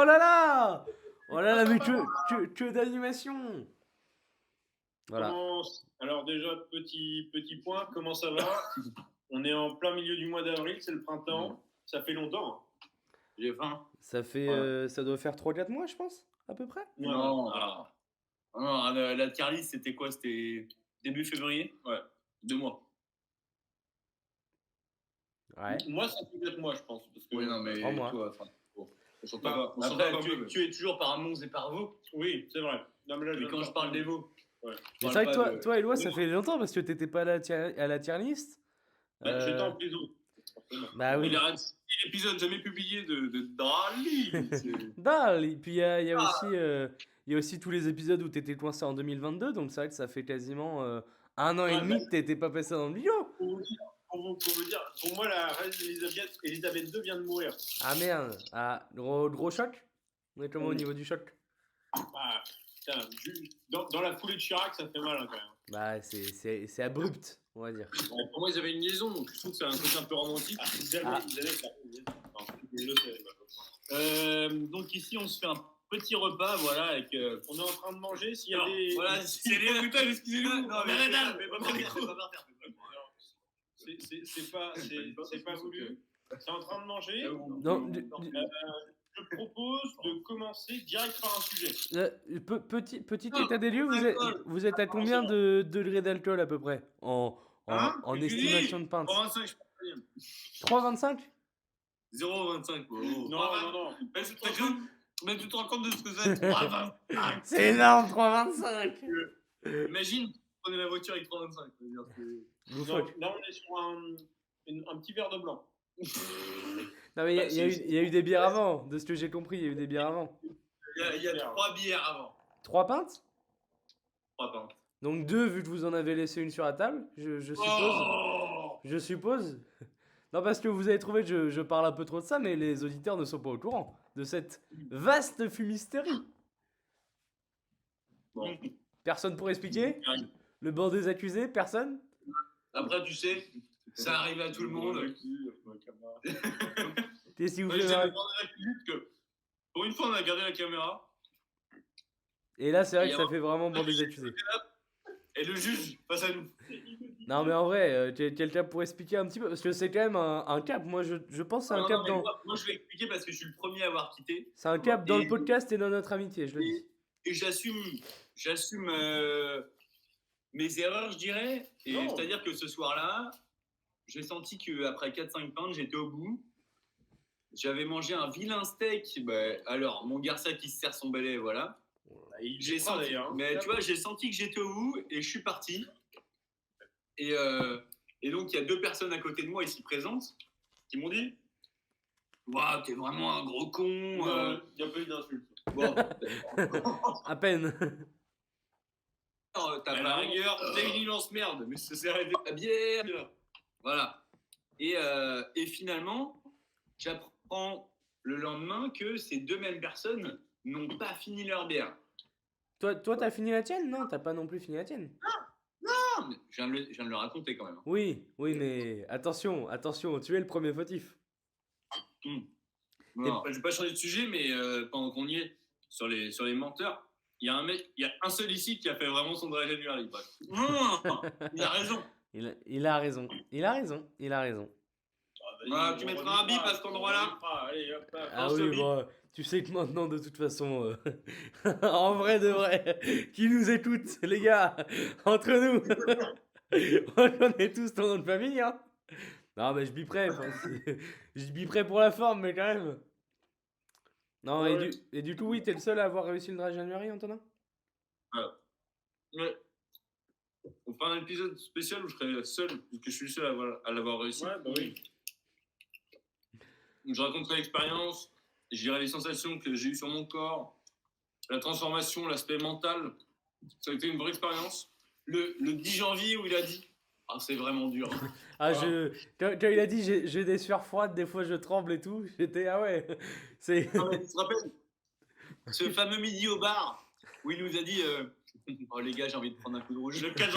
Oh là là! Oh là là, mais que d'animation! Voilà. Alors déjà, petit point, comment ça va? On est en plein milieu du mois d'avril, c'est le printemps. Ça fait longtemps. J'ai faim. Ça fait, ça doit faire 3-4 mois, je pense, à peu près. Non, la tier list, c'était quoi? C'était début février? Ouais, 2 mois. Ouais. Moi, ça fait 4 mois, je pense. Parce que Oui, non, mais 3 mois. toi, après, tu es toujours par Mons et par Vaux. Oui, c'est vrai. Non, mais là, Mais quand je parle des Vaux. Ouais. Mais c'est vrai que toi, Éloi, ça fait longtemps parce que t'étais pas à la tier list. J'étais en prison. Bah oui. Il a raté l'épisode jamais publié de Dali. Dalle. Et puis il y a aussi tous les épisodes où t'étais coincé en 2022, donc c'est vrai que ça fait quasiment 1 an et demi que t'étais pas passé dans le vidéo. Pour vous dire, pour moi, la reine Elisabeth II vient de mourir. Ah merde. Ah, gros choc. On est comment au niveau du choc? Ah, putain, dans la foulée de Chirac, ça fait mal quand même. Bah c'est abrupt, on va dire. Pour moi, ils avaient une liaison, donc je trouve que c'est un truc un peu romantique. Donc ici, on se fait un petit repas, voilà, avec. On est en train de manger. S'il y a des. Voilà, c'est les putain, excusez-nous. Non, mais Rénal, c'est pas voulu. C'est en train de manger. Non, je propose de commencer direct par un sujet. Petit état des lieux, vous êtes à combien de degrés d'alcool à peu près en estimation de pinte? 3,25, je pense. 3,25? 0,25. Non. Mais tu te rends compte de ce que c'est? 3,25. C'est énorme, 3,25. Imagine, prenez la voiture avec 3,25. Là, on est sur un petit verre de blanc. Non, mais il y a eu des bières avant, de ce que j'ai compris, il y a eu des bières avant. Il y a 3 bières avant. 3 pintes? 3 pintes. Donc 2 vu que vous en avez laissé une sur la table, je suppose. Je suppose. Non, parce que vous avez trouvé que je parle un peu trop de ça, mais les auditeurs ne sont pas au courant de cette vaste fumisterie. Bon. Personne pour expliquer? Le banc des accusés? Personne? Après, tu sais, ça arrive à tout le monde. Qu'est-ce que vous Je faites? que pour une fois, on a gardé la caméra. Et là, c'est vrai que ça fait vraiment banc des accusés. Et le juge face à nous. Non, mais en vrai, quelqu'un pour expliquer un petit peu, parce que c'est quand même un cap. Moi, je pense que c'est un cap dans. Moi, je vais expliquer parce que je suis le premier à avoir quitté. C'est un cap dans le podcast et dans notre amitié, je le dis. Et j'assume mes erreurs, je dirais. Et c'est-à-dire que ce soir-là, j'ai senti qu'après 4-5 pintes, j'étais au bout. J'avais mangé un vilain steak. Alors, mon garçon qui se sert son balai, voilà. J'ai senti, mais tu vois, j'ai senti que j'étais au bout et je suis parti. Et donc, il y a 2 personnes à côté de moi ici présentes qui m'ont dit Waouh, t'es vraiment un gros con. Il n'y a pas eu d'insulte. Bon. À peine. T'as la rigueur, t'as une immense merde, mais ça s'est arrêté à bière. Voilà. Et finalement, j'apprends le lendemain que ces 2 mêmes personnes n'ont pas fini leur bière. Toi, t'as fini la tienne? Non, t'as pas non plus fini la tienne. Non, mais je viens de le raconter quand même. Oui, mais attention, tu es le premier fautif. Non, je vais pas changer de sujet, mais pendant qu'on y est, sur les menteurs, il y a un seul ici qui a fait vraiment son dry January. Il a raison. Il a raison. Tu mettras un bip à cet endroit-là. Ah oui, bon, tu sais que maintenant, de toute façon, en vrai de vrai, qui nous écoute, les gars, entre nous, on connaît tous ton nom de famille, hein. Non, mais je biperai, je biperai pour la forme, mais quand même. Non, et du coup, oui, t'es le seul à avoir réussi le dry January, Antonin? Mais on fera un épisode spécial où je serai seul, puisque je suis le seul à l'avoir réussi. Ouais, bah oui. Je raconterai l'expérience, je dirai les sensations que j'ai eues sur mon corps, la transformation, l'aspect mental. Ça a été une vraie expérience. Le 10 janvier où il a dit c'est vraiment dur. Quand il a dit j'ai des sueurs froides, des fois je tremble et tout, j'étais ah ouais. Tu te rappelles ce fameux midi au bar où il nous a dit les gars, j'ai envie de prendre un coup de rouge. Le 4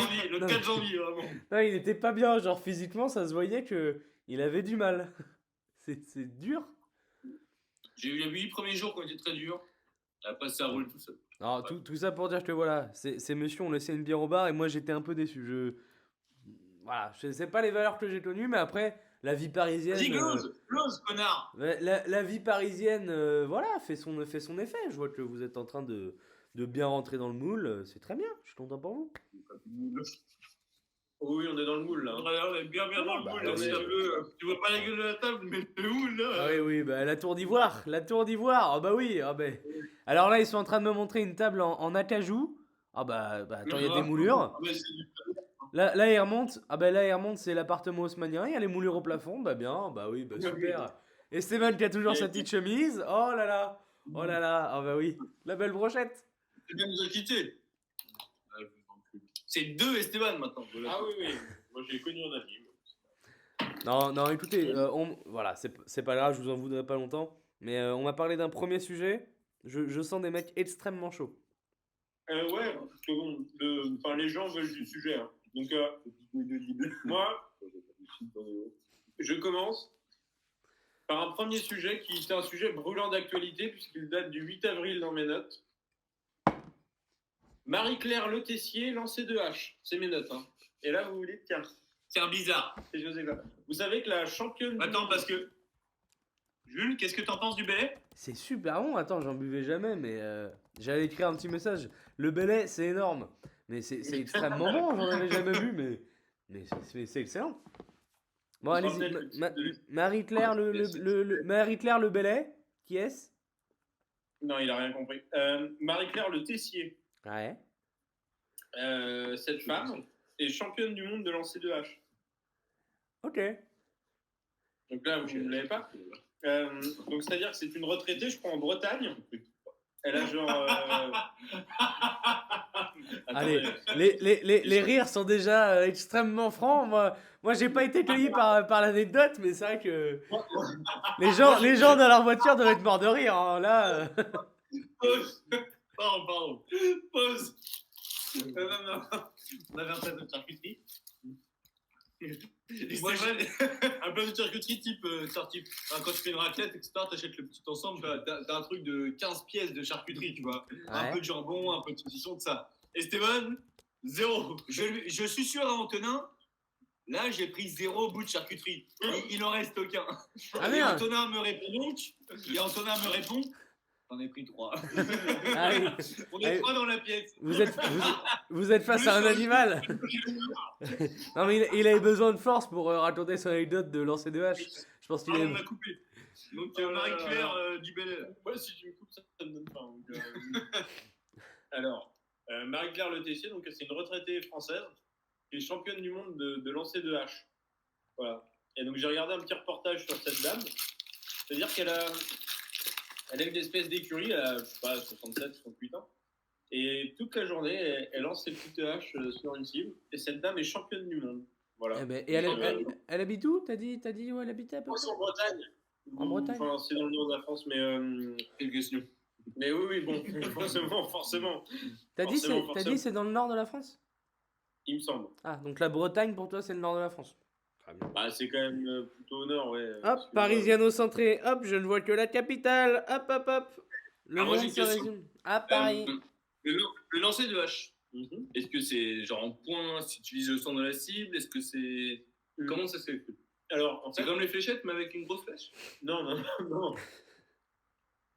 janvier, vraiment. Non, il était pas bien, genre physiquement, ça se voyait que il avait du mal. C'est dur. J'ai eu les 8 premiers jours qui ont été très durs. Après, ça roule tout seul. Alors, tout ça pour dire que voilà, ces messieurs ont laissé une bière au bar et moi j'étais un peu déçu. Voilà, je sais pas les valeurs que j'ai connues, mais après, la vie parisienne. Vas-y, close, connard. La vie parisienne, voilà, fait son effet. Je vois que vous êtes en train de bien rentrer dans le moule. C'est très bien, je suis content pour vous. Oui, on est dans le moule là. Ouais, on est bien dans le Bah, moule. Là, oui. si tu vois pas la gueule de la table, mais t'es où là? Ah oui, bah, la tour d'ivoire. Ah bah oui. Ah bah. Alors là, ils sont en train de me montrer une table en acajou. Ah bah attends, il y a des moulures. Ah, mais c'est du- Là, il remonte. Ah bah là, il remonte, c'est l'appartement haussmannien. Il y a les moulures au plafond. Bah bien, bah oui, bah super. Esteban qui a toujours sa petite chemise. Oh là là. Ah bah oui. La belle brochette. C'est bien de nous a quittés. C'est 2 Esteban maintenant. Ah oui. Moi j'ai connu en ami. Non, écoutez, voilà, c'est pas grave, je vous en voudrais pas longtemps. Mais on m'a parlé d'un premier sujet. Je sens des mecs extrêmement chauds. Ouais, parce que bon, les gens veulent du sujet. Hein. Donc, moi, je commence par un premier sujet qui est un sujet brûlant d'actualité puisqu'il date du 8 avril dans mes notes. Marie-Claire Le Tessier, lancée de hache. C'est mes notes. Hein. Et là, vous vous dites, tiens, C'est un bizarre. c'est Joséphine. Vous savez que la championne. Attends, parce que. Jules, qu'est-ce que t'en penses du Belay? C'est super bon, attends, j'en buvais jamais, mais j'allais écrire un petit message. Le Belay, c'est énorme. Mais c'est extrêmement bon, j'en avais jamais bu, mais c'est excellent. Bon, allez-y, Marie-Claire Marie-Claire Le Belay, qui est-ce? Non, il a rien compris. Marie-Claire Le Tessier. Ouais. Cette femme est championne du monde de lancer de hache. Ok. Donc là, vous ne l'avez pas. Donc c'est-à-dire que c'est une retraitée, je crois, en Bretagne. Elle a genre. Allez, les rires sont déjà extrêmement francs. Moi j'ai pas été cueilli par l'anecdote, mais c'est vrai que les gens dans leur voiture doivent être morts de rire. Hein. Là, Pause. Pardon. Pause. Non. On avait un plat de charcuterie. Moi, un plat de charcuterie type, quand tu fais une raclette, etc., t'achètes le petit ensemble, t'as un truc de 15 pièces de charcuterie, tu vois. Un peu de jambon, un peu de saucisson, tout ça. Esteban, 0. Je suis sûr à Antonin, là, j'ai pris 0 bout de charcuterie. Il en reste aucun. Ah, Et merde. Antonin me répond donc, j'en ai pris 3. Ah oui. On est 3 dans la pièce. Vous êtes face à un animal. Non mais il avait besoin de force pour raconter son anecdote de lancer de hache. Je pense qu'il Ah, est. on m'a coupé. Donc Marie-Claire du Bel. Ouais, si tu me coupes, ça me donne faim. Donc, Alors, Marie-Claire Le Tessier, donc c'est une retraitée française qui est championne du monde de lancer de hache. Voilà. Et donc j'ai regardé un petit reportage sur cette dame. C'est-à-dire qu'elle a une espèce d'écurie, elle a, je sais pas, 67, 68 ans. Et toute la journée, elle lance ses petites haches sur une cible. Et cette dame est championne du monde. Voilà. Eh ben, et elle habite où? T'as dit où elle habitait à peu C'est en Bretagne. En Bretagne. Enfin, c'est dans le nord de la France, mais. Quelle question. Mais oui, bon, forcément. T'as dit Forcément. c'est dans le nord de la France? Il me semble. Ah, donc la Bretagne pour toi c'est le nord de la France. Bah, c'est quand même plutôt au nord, ouais. Hop, parisiano-centré, hop, je ne vois que la capitale, hop. Le Ah, moi, monde j'ai une se question. résume à Paris. Le lancer de hache, Mhm. est-ce que c'est genre en point si tu vises le centre de la cible? Est-ce que c'est. Comment ça se fait? Alors, en fait, C'est comme les fléchettes, mais avec une grosse flèche? non.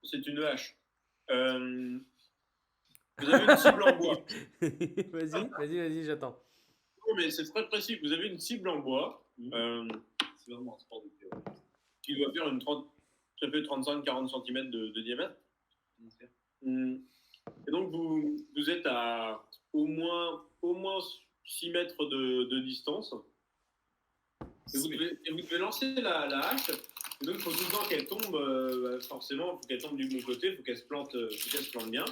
C'est une hache. Vous avez une cible en bois. Vas-y, j'attends. Non, mais c'est très précis. Vous avez une cible en bois C'est vraiment un sport de théorie. qui doit faire ça fait 35-40 cm de diamètre. Et donc, vous êtes à au moins 6 mètres de distance. Et vous devez lancer la hache. Et donc, il faut tout le temps qu'elle tombe, forcément, il faut qu'elle tombe du bon côté, il faut qu'elle se plante bien.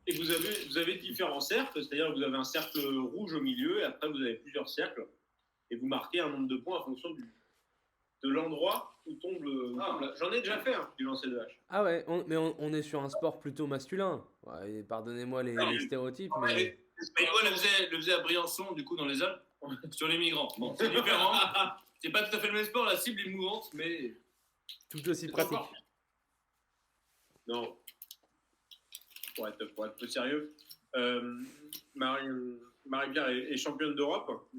Et vous avez différents cercles, c'est-à-dire que vous avez un cercle rouge au milieu, et après vous avez plusieurs cercles. Et vous marquez un nombre de points en fonction de l'endroit où tombe le. J'en ai déjà fait du lancer de hache. Ah ouais, on est sur un sport plutôt masculin. Ouais, pardonnez-moi les stéréotypes, mais. Mais moi, le faisait à Briançon, du coup, dans les Alpes, sur les migrants. Bon, c'est différent. C'est pas tout à fait le même sport, la cible est mouvante, mais. Tout aussi pratique. Non. Pour être un peu sérieux, Marie-Pierre est championne d'Europe.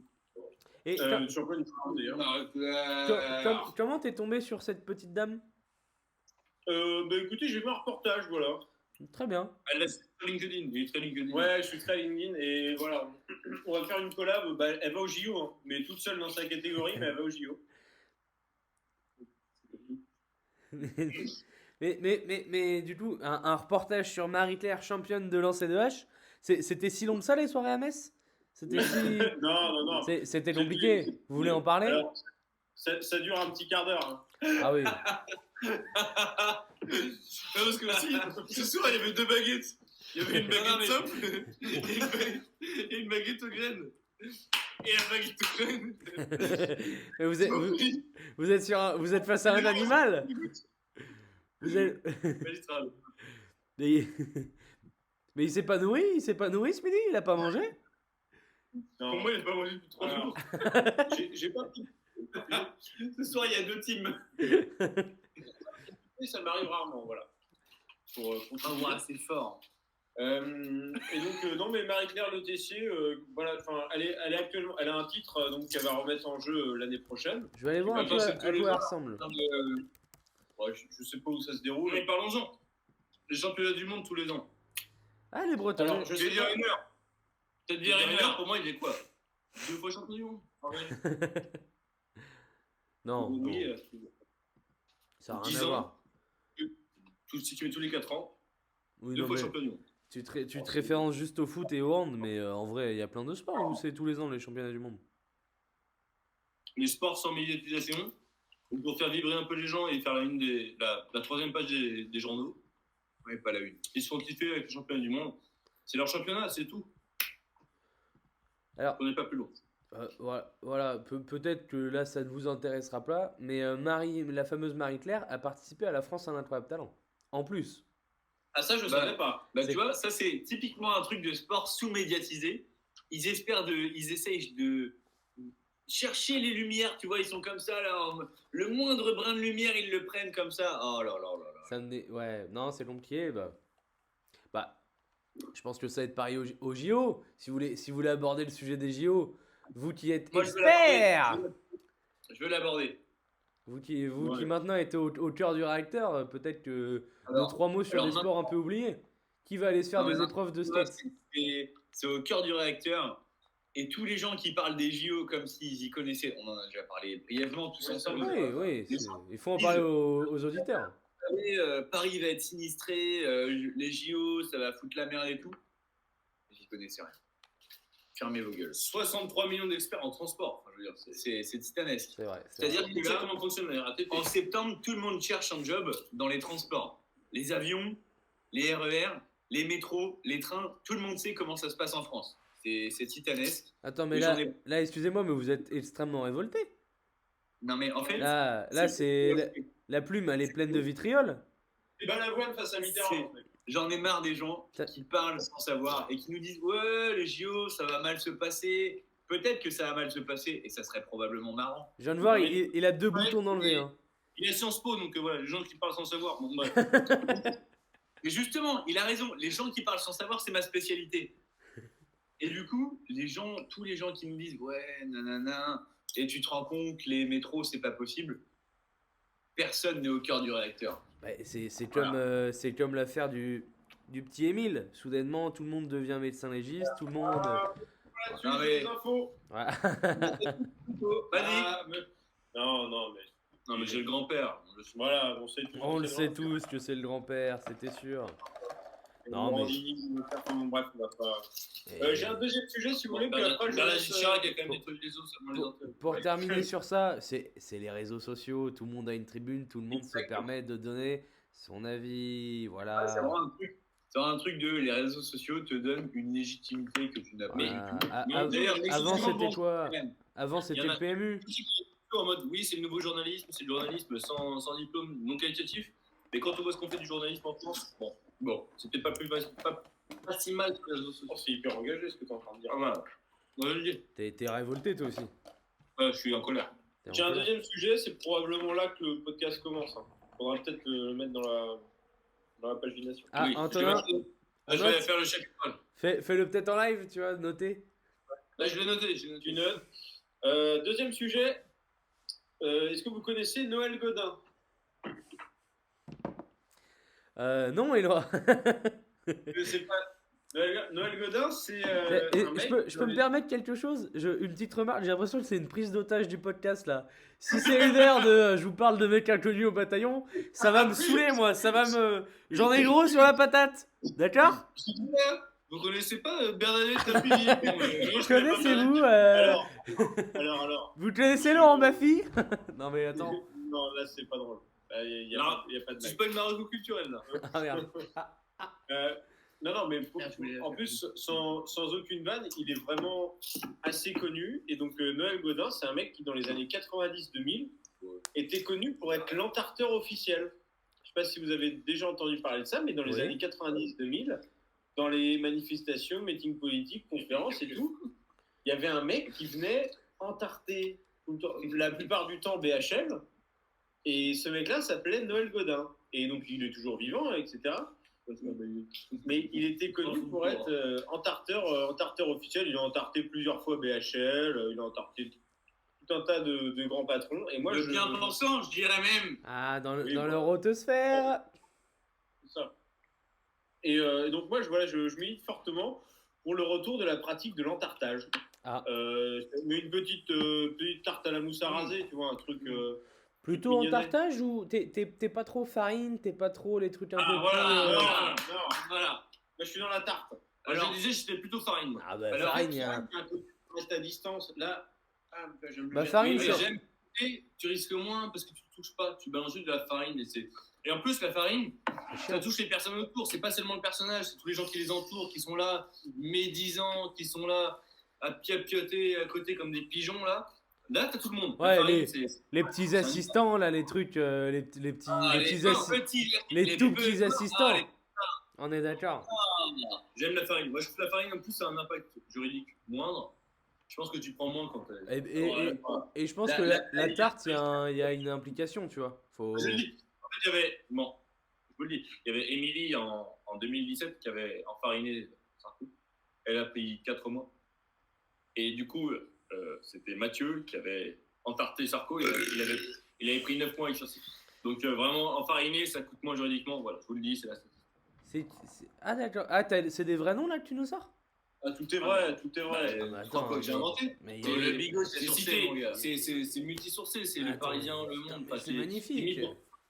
Et Championne du monde d'ailleurs. comment t'es tombé sur cette petite dame? Bah écoutez, j'ai vu un reportage, voilà. Très bien. Elle est sur LinkedIn. Il est très LinkedIn. Ouais, je suis très LinkedIn et voilà. On va faire une collab. Bah, elle va au JO, hein, mais toute seule dans sa catégorie, mais elle va au JO. Mais du coup, un reportage sur Marie-Claire, championne de lancer de hache, c'était si long que ça les soirées à Metz? C'était si... Non. C'était compliqué. Vous voulez en parler? Alors, ça dure un petit quart d'heure. Hein. Ah oui. Non, parce que aussi, ce soir, il y avait 2 baguettes. Il y avait une baguette simple et une baguette aux graines. Et la baguette aux graines. Mais vous êtes face à un animal? Vous êtes... Magistral. mais il s'est pas nourri? Il s'est pas nourri ce midi? Il a pas mangé? Non. Pour moi, il n'a pas mangé depuis 3 jours. J'ai pas pris. Ce soir, il y a 2 teams. Ça m'arrive rarement, voilà. Pour ouais, c'est fort. et donc non, mais Marie-Claire Le Tessier, voilà, elle est actuellement, elle a un titre donc qu'elle va remettre en jeu l'année prochaine. Je vais aller voir un peu à quoi elle ressemble. Ouais, je sais pas où ça se déroule. Mais parlons-en. Les championnats du monde tous les ans. Ah, les Bretons. Alors, Je vais dire une heure. Peut-être dire une heure, pour moi, il est quoi 2 fois champion du monde. Non, Oui, ça n'a 10 rien à ans. voir. Si tu mets tous les 4 ans, Oui, 2 non, fois mais champion du monde. tu te références juste au foot et au hand, mais en vrai, il y a plein de sports où c'est tous les ans les championnats du monde. Les sports sans médiatisation, pour faire vibrer un peu les gens et faire la 3e page des journaux. Ouais, pas la 1. Ils se font kiffer avec les championnats du monde. C'est leur championnat, c'est tout. Alors, on n'est pas plus loin. Voilà, peut-être que là ça ne vous intéressera pas, mais la fameuse Marie-Claire a participé à la France un incroyable talent. En plus. Ah, ça, je savais pas. Tu vois, ça c'est typiquement un truc de sport sous-médiatisé. Ils essayent de chercher les lumières, tu vois, ils sont comme ça, là, le moindre brin de lumière, ils le prennent comme ça. Oh là là là là. Ouais, non, c'est compliqué. Bah, je pense que ça va être pareil au JO. Si vous voulez aborder le sujet des JO, vous qui êtes expert, je veux l'aborder. Vous qui maintenant êtes au cœur du réacteur, peut-être que 2-3 mots sur des sports un peu oubliés. Qui va aller se faire des épreuves de skate? C'est au cœur du réacteur. Et tous les gens qui parlent des JO comme s'ils y connaissaient, on en a déjà parlé brièvement tous ensemble. Oui, il faut en parler aux auditeurs. Paris va être sinistré, les JO, ça va foutre la merde et tout. J'y connaissais rien. Fermez vos gueules. 63 millions d'experts en transport. Enfin, je veux dire, c'est titanesque. C'est vrai. C'est-à-dire que là, comment fonctionne la RATP. En septembre, tout le monde cherche un job dans les transports. Les avions, les RER, les métros, les trains, tout le monde sait comment ça se passe en France. C'est titanesque. Attends, mais là, excusez-moi, mais vous êtes extrêmement révolté. Non, mais en fait... Là, la plume, elle est pleine de vitriol. Et ben la voix face à Mitterrand. J'en ai marre des gens qui parlent sans savoir et qui nous disent « Ouais, les JO, ça va mal se passer. » Peut-être que ça va mal se passer et ça serait probablement marrant. Je viens de voir, il a 2 boutons enlevés. Hein. Il a Sciences Po, donc voilà, les gens qui parlent sans savoir. Bon, bref. Mais justement, il a raison. Les gens qui parlent sans savoir, c'est ma spécialité. Et du coup, tous les gens qui nous disent « Ouais, nanana, et tu te rends compte que les métros, c'est pas possible. » Personne n'est au cœur du réacteur. Ouais, c'est comme l'affaire du petit Émile. Soudainement, tout le monde devient médecin légiste, tout le monde... Non, mais... infos. Voilà. Vas-y. Non, mais j'ai le grand-père. Voilà, on sait tous. On le sait tous que c'est le grand-père, c'était sûr. Non, mais... Bref, on va pas... j'ai un deuxième sujet, si vous voulez, puis après, Pour terminer sur ça, c'est les réseaux sociaux, tout le monde a une tribune, tout le monde se permet de donner son avis, voilà. C'est vraiment un truc de les réseaux sociaux te donnent une légitimité que tu n'as pas. Avant, c'était quoi? Avant, c'était le PMU. En mode, oui, c'est le nouveau journalisme, c'est le journalisme sans diplôme, non qualitatif. Mais quand on voit ce qu'on fait du journalisme en France, bon, c'est peut-être pas si mal sur les réseaux sociaux. C'est hyper engagé ce que tu es en train de dire. Ah, voilà. T'es révolté toi aussi. Je suis en colère. J'ai un deuxième sujet, c'est probablement là que le podcast commence. Faudra peut-être le mettre dans la... dans la pagination. Ah, Oui, Antonin, je vais faire le chèque étoile. fais-le peut-être en live, tu vois, noter. Là, je l'ai noté. Tu notes. Deuxième sujet. Est-ce que vous connaissez Noël Godin? Non, Eloi. Je sais pas. Noël Godin, c'est Et un mec. je peux me permettre quelque chose? Une petite remarque, j'ai l'impression que c'est une prise d'otage du podcast là. Si c'est une heure de je vous parle de mecs inconnus au bataillon, ça va me saouler moi, ça va me. J'en ai gros sur la patate, d'accord? Vous connaissez pas Bernadette Tapie? Connaissez-vous Alors. Vous connaissez Laurent Baffy? Non mais attends. Non, là, c'est pas drôle. Il y a pas de C'est blague. pas une Maroco culturelle là. Ah merde. Non, mais Ah, je voulais en faire plus, sans aucune vanne, il est vraiment assez connu. Et donc, Noël Godin, c'est un mec qui, dans les années 90-2000, était connu pour être l'entarteur officiel. Je sais pas si vous avez déjà entendu parler de ça, mais dans les Oui. années 90-2000, dans les manifestations, meetings politiques, conférences et tout, il y avait un mec qui venait entarter tout le temps, la plupart du temps BHL. Et ce mec-là s'appelait Noël Godin. Et donc, il est toujours vivant, etc. Mais il était connu pour être entarteur officiel. Il a entarté plusieurs fois BHL, il a entarté tout un tas de grands patrons. Et moi, Le bien pensant, je dirais même. Ah, dans Oui, dans bon. leur rotosphère. C'est ça. Et donc, moi, je milite fortement pour le retour de la pratique de l'entartage. Ah. Mais une petite tarte à la mousse à raser, tu vois, un truc. Plutôt en mignonnet. tartage ou t'es pas trop farine, t'es pas trop les trucs un peu Ah, voilà, plus. Non, Voilà. moi, je suis dans la tarte. Alors, je disais, j'étais plutôt farine. Moi. Ah bah Alors, farine, il y a. Un côté qui reste à distance. Là, j'aime Bah, bien. farine, Oui, c'est- mais j'aime. Et tu risques moins parce que tu touches pas. Tu balances juste de la farine et en plus, la farine, ça touche les personnes autour. C'est pas seulement le personnage, c'est tous les gens qui les entourent, qui sont là, médisants, qui sont là à pioter à côté comme des pigeons là. Là, t'as tout le monde. La Ouais, farine, les petits assistants là, les trucs, les petits, Ah, les petits non, assi- petits, les tout petits petits- assistants. Ah, On est d'accord. J'aime la farine. Moi, je trouve que la farine, en plus, ça a un impact juridique moindre. Je pense que tu prends moins quand t'es. Et je pense La- que la- la tarte, il y a une implication, tu vois. Faut. Je le dis. En fait, il y avait. Bon, je vous le dis. Il y avait Émilie en 2017 qui avait enfariné Sarko. Elle a pris 4 mois. Et du coup, c'était Mathieu qui avait entarté Sarko. Il avait pris 9 mois avec sursis. Donc, vraiment, enfariné, ça coûte moins juridiquement. Voilà, je vous le dis, c'est la statistique. Ah d'accord. Ah, c'est des vrais noms là que tu nous sors? Ah, tout est vrai, tout est vrai. Ah, bah, Je crois pas que j'ai inventé. Mais Et le bigot, c'est c'est sourcé, cité, mon gars. c'est multisourcé, c'est le Attends, Parisien, le putain, Monde. mais Enfin, c'est magnifique.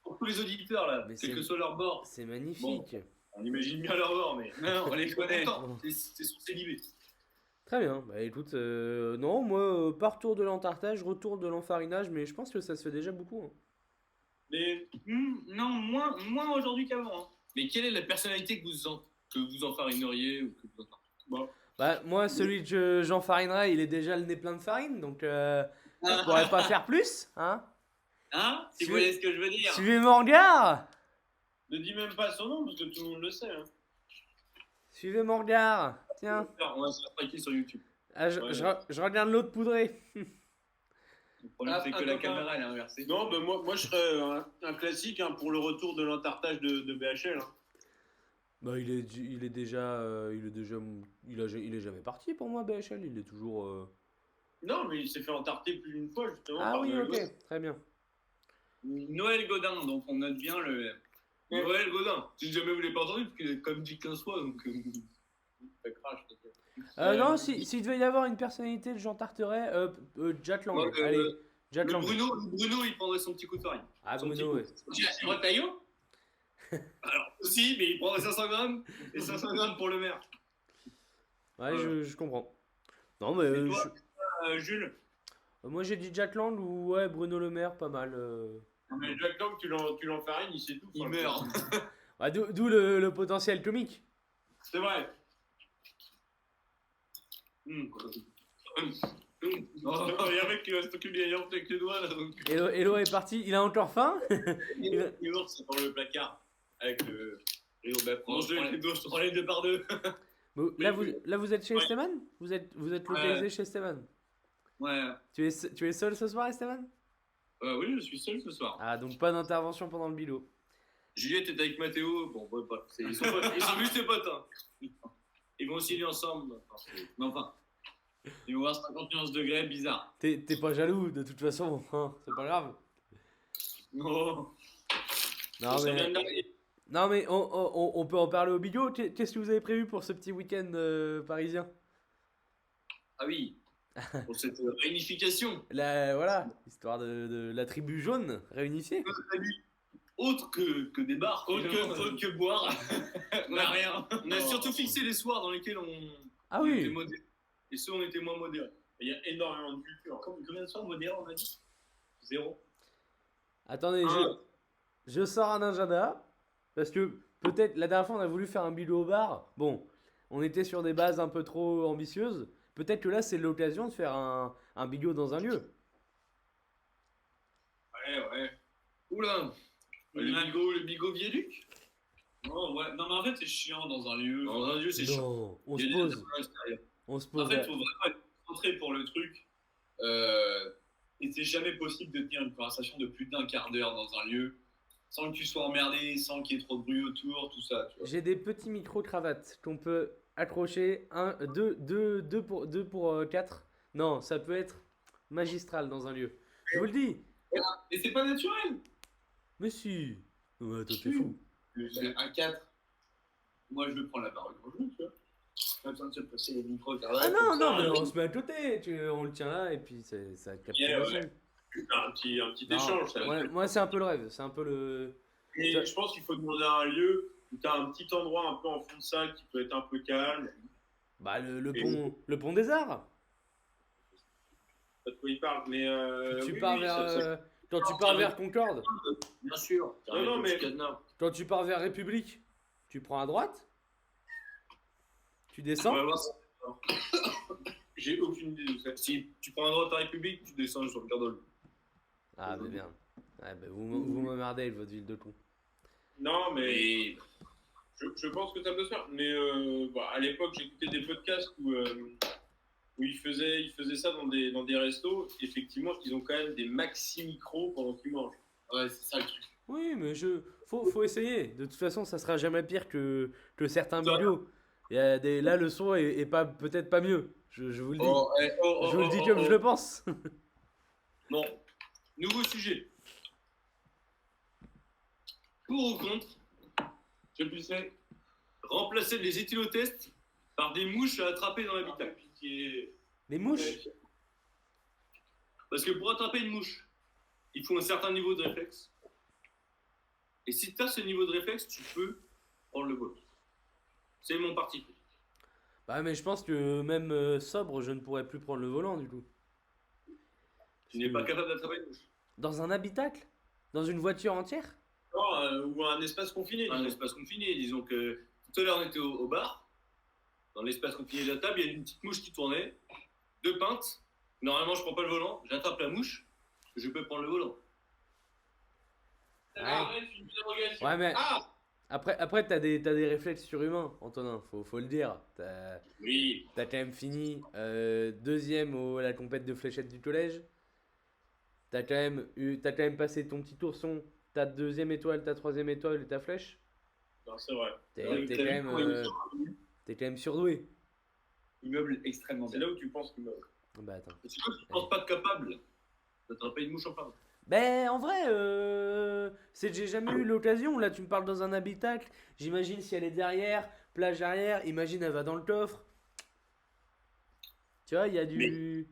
Pour tous les auditeurs, là, Mais quel c'est- que soit leur bord, C'est magnifique. On imagine bien leur bord, mais. non, on les connaît. Bon. C'est sourcé libé. Très bien. Bah écoute, non, moi, pas retour de l'entartage, retour de l'enfarinage, mais je pense que ça se fait déjà beaucoup. Hein. Mais Non, moins aujourd'hui qu'avant. Hein. Mais quelle est la personnalité que vous enfarineriez ou que vous entartez? Bah, moi, celui que j'enfarinerai, il est déjà le nez plein de farine, donc je pourrais pas faire plus, hein. Hein? Si Tu- vous voyez ce que je veux dire. Suivez mon regard. ne dis même pas son nom parce que tout le monde le sait. Hein. Suivez mon regard. Tiens, On va se faire traquer sur YouTube. ah, Ouais. je regarde l'autre poudré. Le problème, c'est que la caméra, elle est inversée. Non, ben moi je serais un classique hein, pour le retour de l'entartage de BHL. Hein. Bah, il est déjà, il est jamais parti pour moi, BHL. Il est toujours. Non, mais il s'est fait entarter plus d'une fois justement. Ah par oui, Noël ok, Godin. très bien. Noël Godin, donc on note bien le. Noël Godin. Si jamais vous l'avez pas entendu, parce que comme dit 15 fois, donc. Ça crache. Non, s'il devait y avoir une personnalité que j'entarterais, Jack Lang. Moi, Allez, Jack Le Lang. Bruno, il prendrait son petit coup de farine. Ah, Son Bruno, ouais. petit Retaillot Alors, aussi, mais il prendrait 500 grammes et 500 grammes pour le maire. Ouais, je comprends. Non, mais Et toi Jules moi j'ai dit Jack Lang ou ouais, Bruno Le Maire, pas mal. Mais Jack Lang, tu l'enfarines, il sait tout. Il enfin, meurt. Ouais, d'où le potentiel comique. C'est vrai. Oh, il y a un mec qui va s'occuper des yaourts avec les doigts là. Donc... Hello est parti, il a encore faim. Yaourt, c'est dans le placard. Avec le. Mange-le avec les doigts, je te prends les 2 par 2. Bon, là vous êtes chez Ouais. Esteban? Vous êtes localisé chez Esteban? Ouais. Tu es seul ce soir, Esteban? Oui, je suis seul ce soir. Ah, donc pas d'intervention pendant le bilot. Juliette est avec Mathéo. Bon, ouais, pas. Ils sont juste tes potes. Hein. Ils vont aussi ensemble. Mais enfin, ils vont voir 51 degrés, bizarre. T'es pas jaloux, de toute façon, hein, c'est pas grave. Non. Non, Ça vient mais, de l'arrière. non, mais on peut en parler au bigot. Qu'est-ce que vous avez prévu pour ce petit week-end parisien? Ah oui. Pour cette réunification. Voilà, histoire de la tribu jaune réunifiée. Autre que des bars. Autre que boire. On n'a rien. On a surtout fixé les soirs dans lesquels Ah on était oui, modérés. Et ceux où on était moins modérés. Il y a énormément de culture. Combien de soirs modérés on a dit 0. attendez, je sors un agenda. Parce que peut-être la dernière fois on a voulu faire un bigot au bar. Bon, on était sur des bases un peu trop ambitieuses. Peut-être que là c'est l'occasion de faire un bigot dans un lieu. Ouais. Oula. Le bigot viaduc. Non, ouais. Non, mais en fait, c'est chiant dans un lieu. Dans un lieu, c'est chiant. Non, on Il se y a des pose. personnes à l'extérieur. On se pose. En fait, il faut vraiment être concentré pour le truc. Et c'est jamais possible de tenir une conversation de plus d'1 quart d'heure dans un lieu sans que tu sois emmerdé, sans qu'il y ait trop de bruit autour, tout ça. Tu vois. J'ai des petits micro-cravates qu'on peut accrocher. Deux pour 4. Non, ça peut être magistral dans un lieu. Je vous le dis. Et c'est pas naturel. Mais si. Ouais, toi t'es fou. Un 4. Moi, je veux prendre la parole quand je veux, tu vois. Pas besoin de se passer les micros. Ah non, non, mais on se met à côté. On le tient là et puis ça capte Yeah, le ouais. son. Un petit Non, échange. Ça. ouais, moi, c'est un peu le rêve. C'est un peu le. Et je pense qu'il faut demander à un lieu où tu as un petit endroit un peu en fond de salle qui peut être un peu calme. Bah, le pont des Arts. Pas de quoi il parle, mais. Tu oui, pars oui, vers. ça- Quand tu pars vers Concorde, Bien sûr. Non, mais- quand tu pars vers République, tu prends à droite, tu On descends. va voir ça. J'ai aucune idée de ça. Si tu prends un droit à République, tu descends sur le Cardol. Ah, mais bien. Ouais, bah, vous m'emmerdez avec votre ville de con. Non, mais Et je pense que ça peut se faire. Mais à l'époque, j'écoutais des podcasts où ils faisaient ça dans des restos. Effectivement, ils ont quand même des maxi micros pendant qu'ils mangent. ouais, c'est ça le truc. Oui, mais faut essayer. De toute façon, ça sera jamais pire que certains Ça. vidéos. Là, le son est pas, peut-être pas mieux. Je vous le dis. Je vous le dis comme je le pense. Bon, nouveau sujet. Pour ou contre, je puissais remplacer les éthylotests par des mouches à attraper dans l'habitat. Les mouches. Parce que pour attraper une mouche, il faut un certain niveau de réflexe. Et si tu as ce niveau de réflexe, tu peux prendre le vol. C'est mon parti pris. Bah, mais je pense que même sobre, je ne pourrais plus prendre le volant du coup. Tu n'es pas capable d'attraper une mouche. Dans un habitacle? Dans une voiture entière? Non, ou un espace confiné. Un disons. espace confiné, disons que tout à l'heure on était au bar. Dans l'espace confiné de la table, il y a une petite mouche qui tournait. 2 pintes. Normalement, je prends pas le volant. J'attrape la mouche. Je peux prendre le volant. Ouais, mais Ah après t'as des réflexes surhumains, Antonin, faut le dire. Oui. T'as quand même fini deuxième à la compète de fléchettes du collège. T'as quand même passé ton petit ourson, ta deuxième étoile, ta troisième étoile et ta flèche. Non, c'est vrai. T'es quand même surdoué. Immeuble extrêmement C'est bien. là où tu penses qu'il meurt. Bah attends. Et tu ne penses pas capable d'attraper une mouche en plein. Ben en vrai, c'est que j'ai jamais eu l'occasion. Là, tu me parles dans un habitacle. J'imagine si elle est derrière, plage arrière. Imagine elle va dans le coffre. Tu vois, il y a du.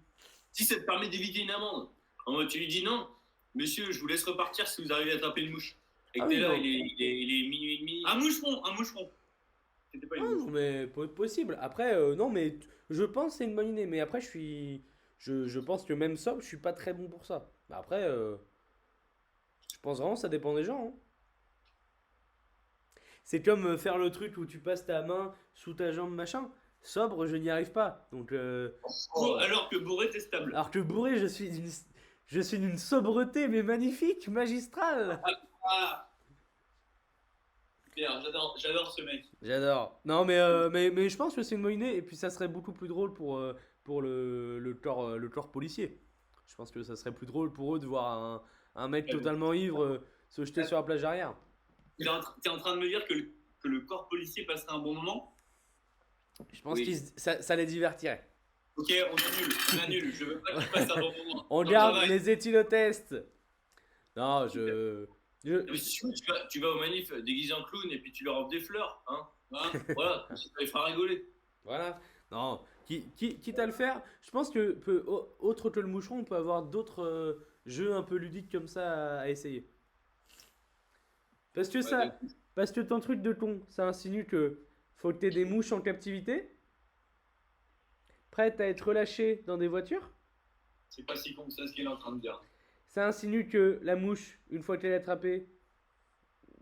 Si ça te permet d'éviter une amende, en mode tu lui dis non, monsieur, je vous laisse repartir si vous arrivez à attraper une mouche. Et que Ah t'es oui, là, non. il est minuit et demi. Un moucheron. C'était pas Ah une mouche. non, mais possible. Après, non, mais je pense que c'est une bonne idée. Mais après, je pense que même sobre, je suis pas très bon pour ça. Bah après, je pense vraiment que ça dépend des gens, hein. C'est comme faire le truc où tu passes ta main sous ta jambe, machin. Sobre, je n'y arrive pas. Donc, Alors que bourré, t'es stable. alors que bourré, je suis d'une sobreté, mais magnifique, magistrale. Ah. Pierre, j'adore ce mec. J'adore. Non, mais je pense que c'est une bonne idée. Et puis, ça serait beaucoup plus drôle pour le corps policier. Je pense que ça serait plus drôle pour eux de voir un mec totalement ivre se jeter sur la plage arrière. T'es en train de me dire que le corps policier passerait un bon moment? Je pense Oui. ça les divertirait. Ok, on annule. Je veux pas qu'il passe un bon moment. On Non, garde ça va. les études au test. Non, Mais si tu vas au manif déguisé en clown et puis tu leur offres des fleurs, hein, voilà, ça les fera rigoler. Voilà. Non, quitte à le faire, je pense que autre que le moucheron, on peut avoir d'autres jeux un peu ludiques comme ça à essayer. Parce que Ouais, parce que ton truc de con, ça insinue que faut que t'aies des mouches en captivité, prêtes à être relâchées dans des voitures. c'est pas si con que ça ce qu'il est en train de dire. Ça insinue que la mouche, une fois qu'elle est attrapée,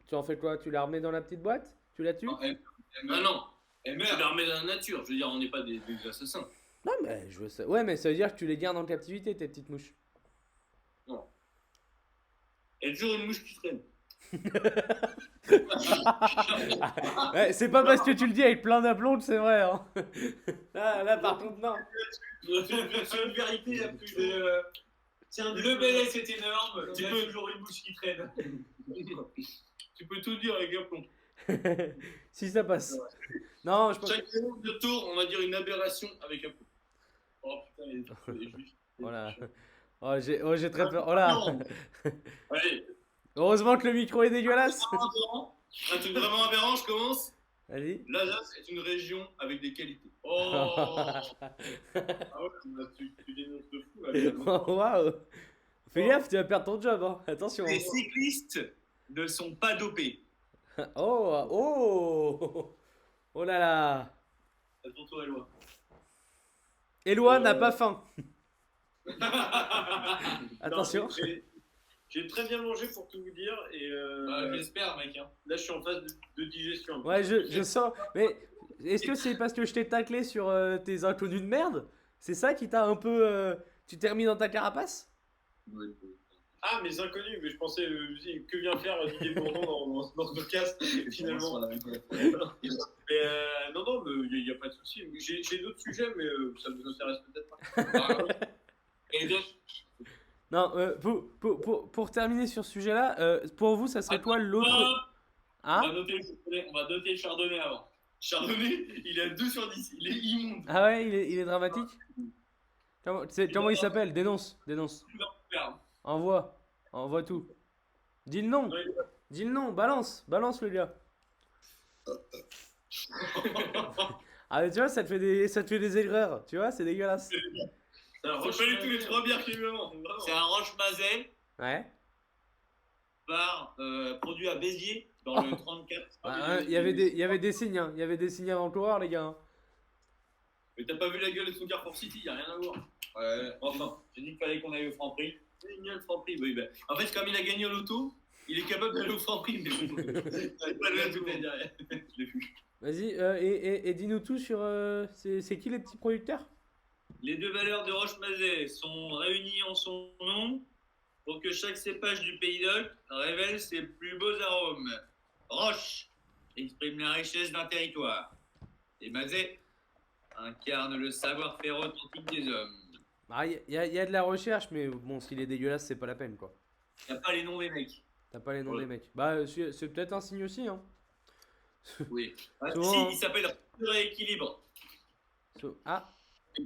tu en fais quoi? Tu la remets dans la petite boîte? Tu la tues? Non, non, tu la remets dans la nature. Je veux dire, on n'est pas des assassins. Non, mais je veux ça. Ouais, mais ça veut dire que tu les gardes en captivité, tes petites mouches. Non. Il y a toujours une mouche qui traîne. Ouais, c'est pas parce que tu le dis avec plein d'aplomb que c'est vrai. Hein. Là, par contre, non. C'est une vérité la plus. Le BLS c'est énorme. Il y a toujours une mouche qui traîne. Tu peux tout dire avec un plomb. Si ça passe. Non, je pense. Chaque de tour, on va dire une aberration avec un plomb. Oh putain, les juifs. Voilà. Oh, j'ai très peur. Oh là. Allez, Heureusement que le micro est dégueulasse. un truc vraiment aberrant, je commence. Vas-y. L'Alsace est une région avec des qualités. Oh. Ah ouais, tu dénonces de fou là. Oh, waouh. Fais gaffe, tu vas perdre ton job. Hein. Attention. Les cyclistes ne sont pas dopés. Oh, oh. Oh là là. C'est pour toi, Eloi. Éloi n'a pas faim. Attention. Non, j'ai très bien mangé pour tout vous dire et J'espère, mec. Hein. là je suis en phase de digestion. un peu. Ouais, je sens. Mais est-ce que c'est parce que je t'ai taclé sur tes inconnus de merde? C'est ça qui t'a un peu. Tu t'es remis dans ta carapace? Ah, mes inconnus, mais je pensais que vient faire Didier Bourdon dans ce podcast finalement. Mais non, il n'y a pas de souci. J'ai d'autres sujets, mais ça ne vous intéresse peut-être pas. Et d'autres. Non, pour terminer sur ce sujet-là, pour vous, ça serait quoi l'autre. On Hein? va noter le chardonnay avant. Chardonnay, il est à 2 sur 10. Il est immonde. Ah ouais, il est dramatique? Comment il s'appelle? Dénonce. Envoie tout. Dis le nom. Dis le nom, balance le gars. Ah mais tu vois, ça te fait des aigreurs, tu vois, c'est dégueulasse. C'est pas du tout les 3 bières qu'il y a eu avant. C'est un Roche-Mazet Ouais. produit à Béziers dans le 34. Il y avait des signes, hein. Il y avait des signes avant-coureurs, les gars. Hein. Mais t'as pas vu la gueule de son Carrefour City, y a rien à voir. Ouais, enfin, j'ai dit qu'il fallait qu'on aille au Franprix. Génial, Franprix. Oui, ben, en fait, comme il a gagné au loto, il est capable d'aller au Franprix. Mais bon, c'est pas le tout derrière. Je l'ai vu. Vas-y, et dis-nous tout sur. C'est qui les petits producteurs? Les 2 valeurs de Roche-Mazet sont réunies en son nom pour que chaque cépage du Pays d'Oc révèle ses plus beaux arômes. Roche exprime la richesse d'un territoire. Et Mazet incarne le savoir-faire authentique des hommes. Ah, il y a de la recherche, mais bon, s'il est dégueulasse, c'est pas la peine, quoi. T'as pas les noms des mecs. T'as pas les noms Ouais. des mecs. Bah, c'est peut-être un signe aussi, hein. Oui. Souvent, Si, hein. il s'appelle Rupture et Équilibre. Ah. C'est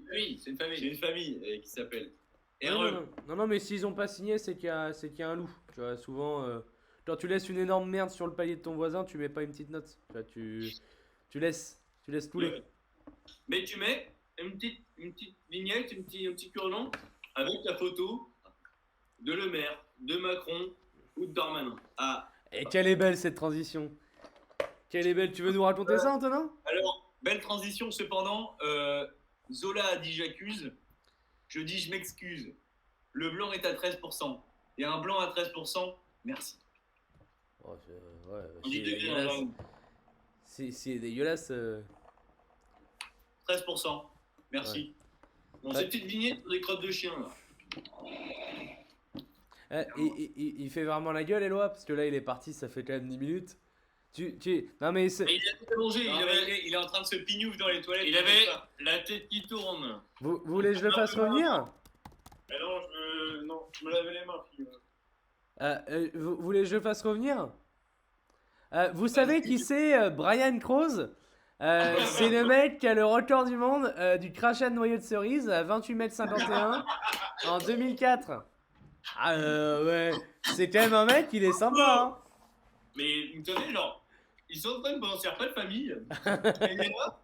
une famille qui s'appelle. Non, mais s'ils ont pas signé, c'est qu'il y a un loup. Tu vois, souvent, quand tu laisses une énorme merde sur le palier de ton voisin, tu mets pas une petite note. Tu vois, tu laisses couler. Ouais. Mais tu mets une petite vignette, un petit cure-dent avec la photo de Le Maire, de Macron ou de Darmanin. Ah, Et quelle est belle cette transition. Quelle est belle. Tu veux nous raconter ça, Antonin? alors, belle transition cependant. Zola a dit j'accuse. Je dis je m'excuse. Le blanc est à 13%. Et un blanc à 13%, merci. Oh, ouais, On dit c'est dégueulasse. C'est dégueulasse. 13%, merci. Bon, Ouais. ces petites vignettes sur des crottes de chien là. Il fait vraiment la gueule, Eloi, parce que là, il est parti, ça fait quand même 10 minutes. Non, mais c'est. Mais il a tout mangé, il est en train de se pignouf dans les toilettes. Il avait la tête qui tourne. Vous voulez que je le fasse revenir? Mais non, je me lavais les mains, fille. Vous voulez que je le fasse revenir? Vous savez qui c'est Brian Croze? C'est le mec qui a le record du monde du crachat de noyau de cerise à 28,51 m en 2004. Ah ouais, c'est quand même un mec, il est sympa. Hein. Mais vous savez, genre, ils sont en train de penser à pas de famille. Et il est là.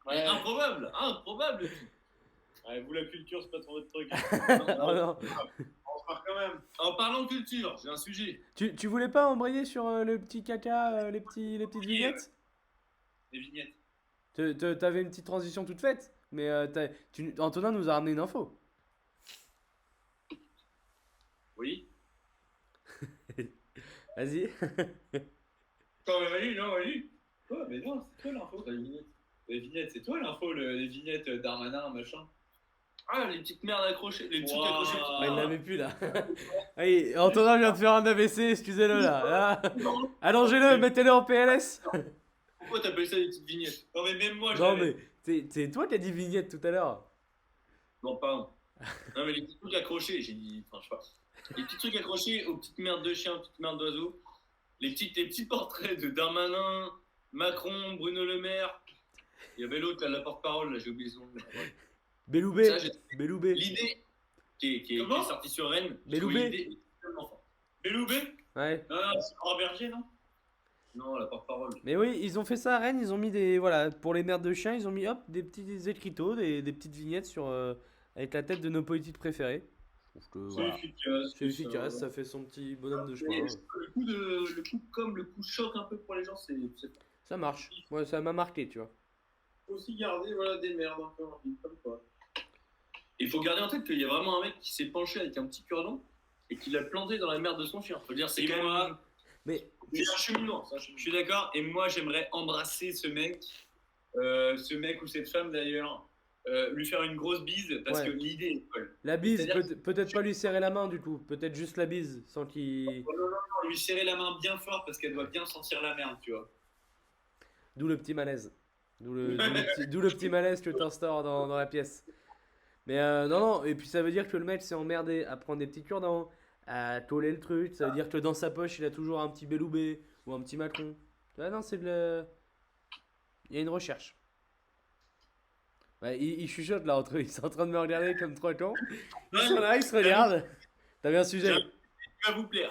Ouais. Improbable. Ouais, vous, la culture, c'est pas trop votre truc. Oh non. On se marre quand même. En parlant de culture, j'ai un sujet. Tu voulais pas embrayer sur le petit caca, les petites vignettes? Des vignettes. T'avais une petite transition toute faite, mais Antonin nous a ramené une info. Oui. Vas-y. Non, mais vas-y. Quoi? Mais non, c'est toi l'info, les vignettes. Les vignettes, c'est toi l'info, les vignettes Darmanin, machin. Ah, les petites merdes accrochées, les trucs accrochés. Mais il l'avait plus là. Allez, Antonin vient de faire un AVC, excusez-le là. Allongez-le, mettez-le en PLS. Pourquoi t'appelles ça des petites vignettes? Non, mais même moi, Non, mais c'est toi qui as dit vignette tout à l'heure. Non, pardon. Non, mais les petits trucs accrochés, j'ai dit. Enfin, je sais pas. Les petits trucs accrochés aux petites merdes de chiens, aux petites merdes d'oiseaux. Les petits portraits de Darmanin, Macron, Bruno Le Maire. Il y avait l'autre, là, la porte-parole, là, j'ai oublié son nom. Ouais. Beloubé. Ça, Beloubé. L'idée qui est sortie sur Rennes. Beloubé. Beloubé? Ouais. Non, c'est Laurent Berger, non? Non, la porte-parole. Mais oui, ils ont fait ça à Rennes, ils ont mis des. Voilà, pour les merdes de chiens, ils ont mis hop, des petits écriteaux, des petites vignettes sur, avec la tête de nos politiques préférés. Je trouve que, voilà. C'est efficace, ça fait son petit bonhomme de chemin. Le coup comme le coup choc un peu pour les gens, c'est. Ça marche. Ouais, ça m'a marqué, tu vois. Faut aussi garder des merdes un peu rapides, comme quoi. Il faut garder en tête qu'il y a vraiment un mec qui s'est penché avec un petit cure-dent et qui l'a planté dans la merde de son chien. Faut dire, c'est quand même. Mais c'est un cheminement. Je suis d'accord. Et moi, j'aimerais embrasser ce mec ou cette femme d'ailleurs, lui faire une grosse bise parce que l'idée est folle. La bise, peut-être pas lui serrer la main du coup, peut-être juste la bise sans qu'il. Non, lui serrer la main bien fort parce qu'elle doit bien sentir la merde, tu vois. D'où le petit malaise. D'où le petit malaise que tu instaures dans la pièce. Mais non, et puis ça veut dire que le mec s'est emmerdé à prendre des petits cure-dents, à toller le truc. Ça veut dire que dans sa poche, il a toujours un petit Beloubé ou un petit Macron. Ah non, c'est il y a une recherche. Ouais, il chuchote là entre eux, ils sont en train de me regarder comme trois cons. Ils sont là, ils se regardent. T'avais un sujet? Ça va vous plaire.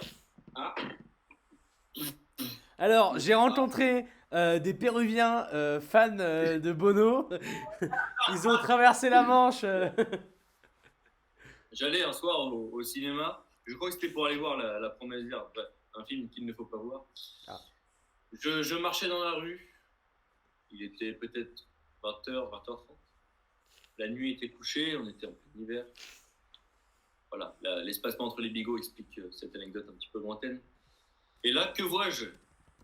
Ah. Alors, j'ai rencontré des Péruviens fans de Bono. Ils ont traversé la Manche. J'allais un soir au cinéma. Je crois que c'était pour aller voir La Promesse verte. Bref, un film qu'il ne faut pas voir. Ah. Je marchais dans la rue. Il était peut-être 20h, 20h30. La nuit était couchée, on était en plein hiver. Voilà, l'espacement entre les bigots explique cette anecdote un petit peu lointaine. Et là, que vois-je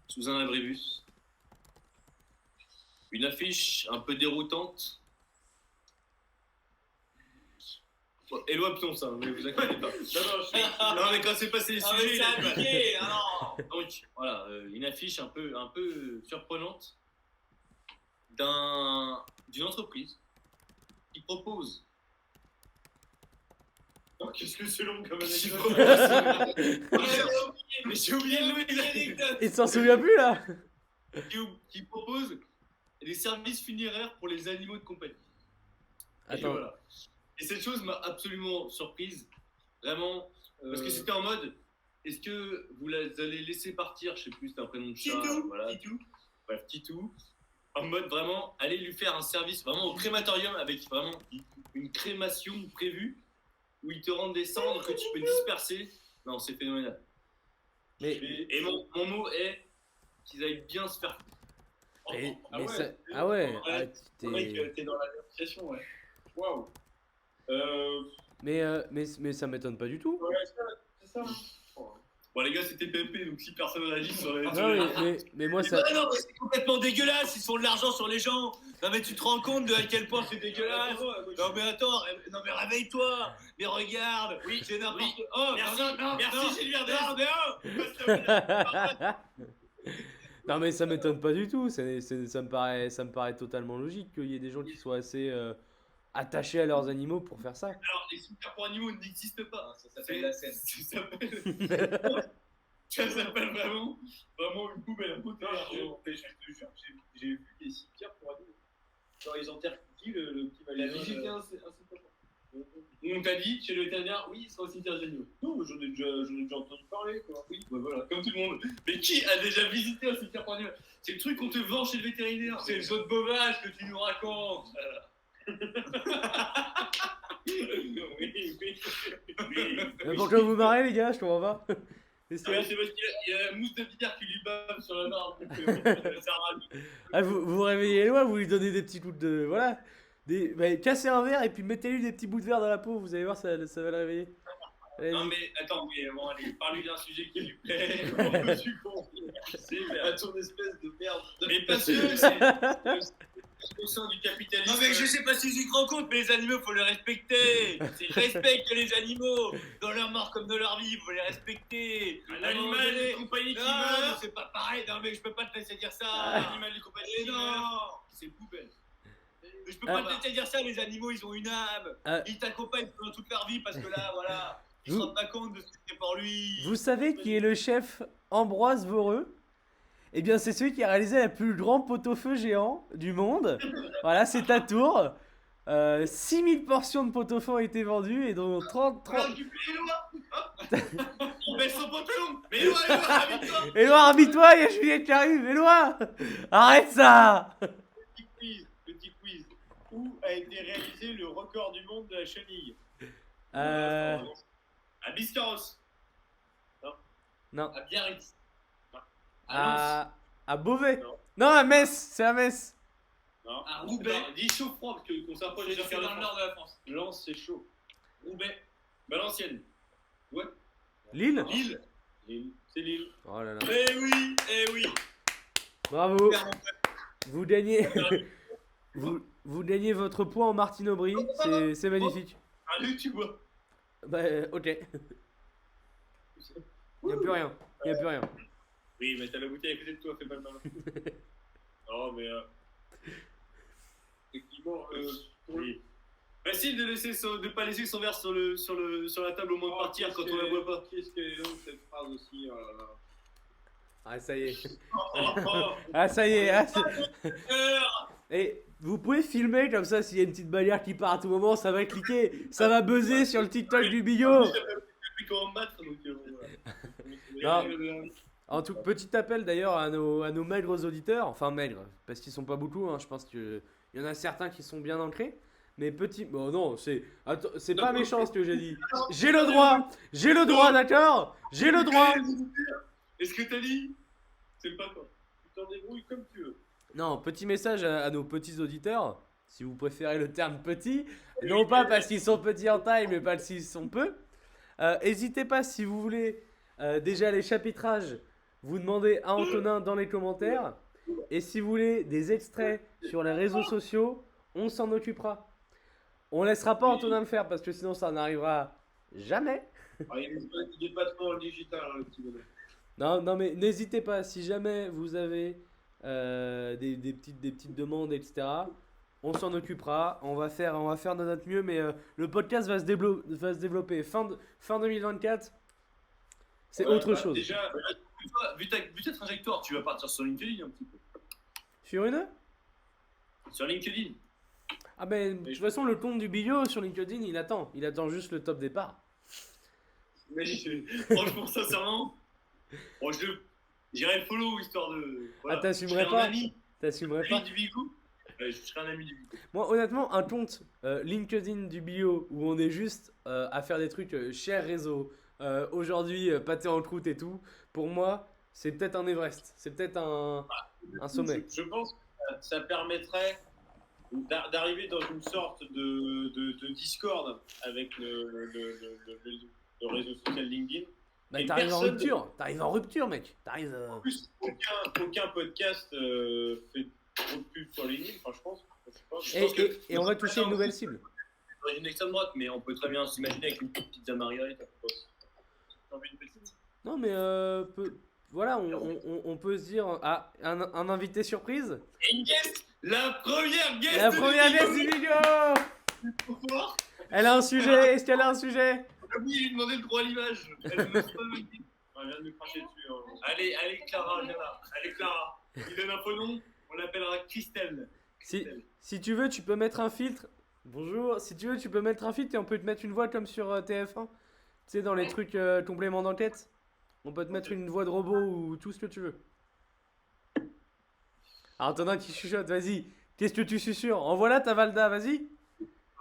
sous un abribus? Une affiche un peu déroutante. Éloi ça, mais vous inquiétez pas. Non, mais quand c'est passé les sujets, il a appliqué. Donc, voilà, une affiche un peu surprenante d'une entreprise qui propose. Oh, qu'est-ce que c'est long comme anecdote. Mais j'ai oublié le nom de l'anecdote. Il s'en souvient plus là. Qui propose des services funéraires pour les animaux de compagnie. Attends. Voilà. Et cette chose m'a absolument surprise, vraiment, parce que c'était en mode, est-ce que vous allez laisser partir, je sais plus, c'est un prénom de chat, Titou, voilà, bref, Titou, en mode vraiment, aller lui faire un service vraiment au crématorium avec vraiment une crémation prévue, où ils te rendent des cendres que tu peux disperser. Non, c'est phénoménal. Et mon mot est qu'ils aillent bien se faire. Ah ouais. T'es dans la négociation, ouais. Waouh. Mais ça m'étonne pas du tout. Ouais, c'est ça. Bon, les gars, c'était PMP, donc si personne réagit, ça aurait été. Non, mais moi ça. Non, mais c'est complètement dégueulasse, ils font de l'argent sur les gens. Non, mais tu te rends compte de à quel point c'est dégueulasse. Non, mais attends, non, mais réveille-toi. Mais regarde, oui, c'est n'importe quoi. Oh, merci, Gilles Verdez. Non, mais ça m'étonne pas du tout. Ça me paraît totalement logique qu'il y ait des gens qui soient assez attachés à leurs animaux pour faire ça. Alors, les super pour animaux n'existent pas. Ça s'appelle la scène. Ça s'appelle. Ça s'appelle vraiment une poubelle. Je te jure, j'ai vu des cimetières pour animaux. Genre, ils enterrent qui le petit Il a Malinois, visité là. un cimetière. On t'a dit chez le vétérinaire, oui, c'est au cimetière des animaux. Non, mais j'en ai déjà entendu parler, quoi. Oui, bah voilà, comme tout le monde. Mais qui a déjà visité un cimetière pour animaux? C'est le truc qu'on te vend chez le vétérinaire. C'est le zoo de Beauvage que tu nous racontes. Oui. Pourquoi vous marrez, les gars? Je comprends pas. Qu'est-ce qu'il y a C'est parce qu'il y a la mousse de bière qui lui bave sur la barbe. Donc, ça rajoute. Ah, vous réveillez Eloi, vous lui donnez des petits coups de. Voilà. Bah, cassez un verre et puis mettez-lui des petits bouts de verre dans la peau, vous allez voir, ça va le réveiller. Allez, Non mais attends, mais bon allez, parle-lui d'un sujet qui lui plaît. Comment tu À ton espèce de merde. Mais parce que c'est au sein du capitalisme. Non, mais je sais pas si tu te rends compte, mais les animaux, faut les respecter. Respecte les animaux, dans leur mort comme dans leur vie, faut les respecter. Un animal de compagnie qui Non, meurt. c'est pas pareil, non, mais je peux pas te laisser dire ça. Un animal de compagnie Mais qui meurt. non, c'est poubelle. Mais je peux pas te laisser dire ça, les animaux, ils ont une âme. Ils t'accompagnent pendant toute leur vie parce que là, voilà, ils se rendent pas compte de ce que c'est pour lui. Vous savez qui est le chef Ambroise Voreux? Eh bien, c'est celui qui a réalisé la plus grande pot-au-feu géant du monde. Voilà, c'est à Tours. 6000 portions de pot-au-feu ont été vendues et dont 30. On a récupéré Éloi. Il baisse son pantalon. Mais Éloi, habite-toi. Éloi, arbitre-toi, il y a Juliette qui arrive. Éloi, arrête ça. Petit quiz. Où a été réalisé le record du monde de la chenille? À Biscarrosse. Non. À Biarritz. À Lens. À Beauvais. Non. Non, à Metz, c'est à Metz. Non. À Roubaix. Dis chaud froid parce qu'on s'approche C'est déjà dans dans le nord de la France. Lens, c'est chaud. Roubaix. Valenciennes. Ouais. Lille. Lille. Lille. C'est Lille. Oh là là. Eh oui. Bravo. Vous gagnez. vous gagnez votre point en Martine Aubry. C'est magnifique. Allez, tu vois. Bah, ok. Il n'y a plus rien. Il n'y a plus rien. Oui, mais t'as la bouteille à côté de toi, fais pas le malin. Non, mais effectivement, Oui. Facile de pas laisser son verre sur la table au moins de partir quand on la boit pas. Qu'est-ce qu'elle est longue cette phrase aussi? Ah, ça y est. Oh, Ah, ça y est. Ah, heure. et vous pouvez filmer comme ça s'il y a une petite barrière qui part à tout moment, ça va cliquer, ça va buzzer sur le TikTok du Billot. Depuis qu'on va me battre, donc Non. En tout petit appel d'ailleurs à nos maigres auditeurs, enfin maigres, parce qu'ils sont pas beaucoup, hein, je pense qu'il y en a certains qui sont bien ancrés, mais petit, bon non, c'est pas méchant ce que j'ai dit. J'ai le droit, d'accord, j'ai le droit. Est-ce que t'as dit? C'est pas quoi. Tu t'en débrouilles comme tu veux. Non, petit message à nos petits auditeurs, si vous préférez le terme petit, non pas parce qu'ils sont petits en taille, mais parce qu'ils sont peu. N'hésitez pas si vous voulez déjà les chapitrages, vous demandez à Antonin dans les commentaires. Et si vous voulez des extraits sur les réseaux sociaux, on s'en occupera. On laissera pas Antonin le faire parce que sinon ça n'arrivera jamais. Ah, il est pas trop dans le digital, hein, le petit bonhomme. Non, mais n'hésitez pas, si jamais vous avez des petites demandes, etc., on s'en occupera, on va faire de notre mieux, mais le podcast va se développer fin 2024, c'est Ouais, toute bah, chose. Déjà, vu ta trajectoire, tu vas partir sur LinkedIn un petit peu. Sur une? Sur LinkedIn. Ah ben, de toute façon, le compte du Billot sur LinkedIn, il attend juste le top départ. Mais franchement, sincèrement, bon, j'irai le follow histoire de. Voilà. Ah, t'assumerais Je serai pas? un ami T'assumerais pas? du Bigou. Je serai un ami du Bigou. Moi, honnêtement, un compte LinkedIn du Billot où on est juste à faire des trucs cher réseau, aujourd'hui pâté en croûte et tout, pour moi, c'est peut-être un Everest, c'est peut-être un sommet. Je pense que ça permettrait d'arriver dans une sorte de Discord avec le réseau social LinkedIn. Bah, Et t'arrives personne- en rupture, mec. T'arrives. En plus, aucun podcast fait trop de pub sur LinkedIn, enfin, je pense. Je sais pas. Et on va toucher une nouvelle cible. D'origine extrême droite, mais on peut très bien s'imaginer avec une petite pizza margarita. T'as envie de petite? Non, mais voilà, on peut se dire un invité surprise. Et une guest, la première guest. La première guest du Billot. Trop fort. Elle a un sujet. Est-ce qu'elle a un sujet? J'ai oublié de lui demander le droit à l'image. Elle ne me pas le dire. Elle vient de me cracher dessus. Hein. Allez, Clara, viens là. Allez, Clara. Il donne un prénom, on l'appellera Christelle. Si tu veux, tu peux mettre un filtre. Bonjour. Si tu veux, tu peux mettre un filtre et on peut te mettre une voix comme sur TF1. Tu sais, dans les trucs compléments d'enquête. On peut te mettre une voix de robot ou tout ce que tu veux. Alors, t'en as un qui chuchote, vas-y. Qu'est-ce que tu susurres? En voilà ta Valda, vas-y.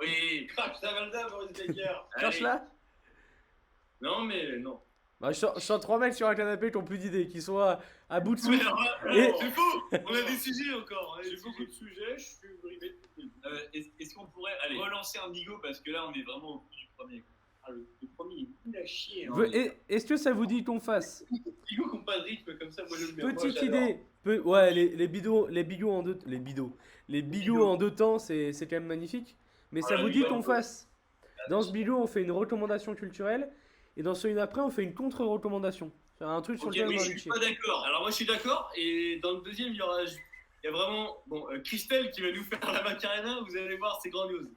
Oui. Crache ta Valda, Boris Becker. Cherche-la. Non, mais non. Bah, je sens 3 mecs sur un canapé qui ont plus d'idées, qui sont à bout de Mais souffle. alors là, Et- c'est faux. On a des sujets encore. J'ai beaucoup de sujets, je suis brimé depuis le début. Est-ce qu'on pourrait relancer un bigot parce que là, on est vraiment au bout du premier. Ah, le premier, il est nul à chier. Hein. Est-ce que ça vous dit qu'on fasse Bigot qui n'ont pas de rythme comme ça, moi je le mets. petite idée? Ouais, les bigots en deux temps, c'est quand même magnifique. Mais ça Voilà, vous dit les qu'on bigots. fasse? Dans ce bigot, on fait une recommandation culturelle. Et dans celui d'après, on fait une contre-recommandation. C'est un truc sur Ok, lequel mais on a je envie de suis chier. pas d'accord. Alors moi je suis d'accord et dans le deuxième il y a vraiment Christelle qui va nous faire la Macarena. Vous allez voir, c'est grandiose.